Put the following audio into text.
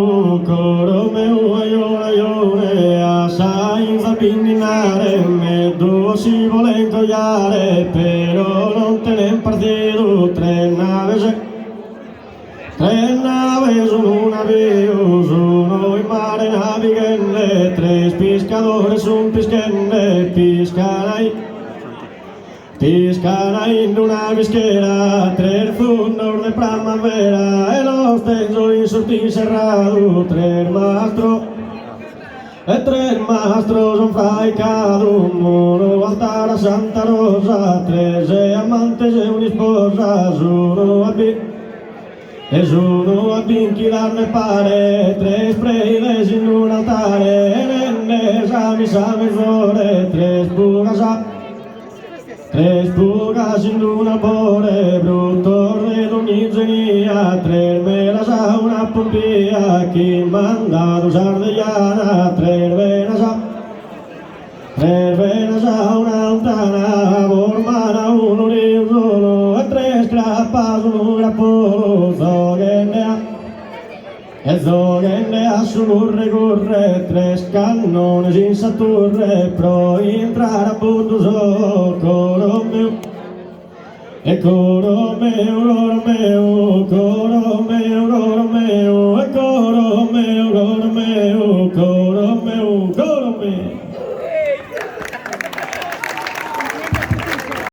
Coro meu aione assai zapinninare me due si vuole incogliare però non te ne partito tre naves un navio sono in mare navigante tres pescadores un pesquende Piscana in una visquera, tres fundos de primavera, el ostenso in sortín cerrado, tres mastros son faicado, un moro altar a Santa Rosa, tres amantes e una esposa, uno a pinquilar de pare, tres preyes in un altare, rendes a misa mezz'ore, Tres pugas in una pore, brutto re d'ogni genia, tre melas a una pompia, chi manda Sardeggiana, tre venas a una lontana, bormana uno di un solo, e tre scrappas un grappolo, zogende a surre corre, tres cannones in Saturre, pro entrare a Bunduso, coro meu, coro meu, coro meu,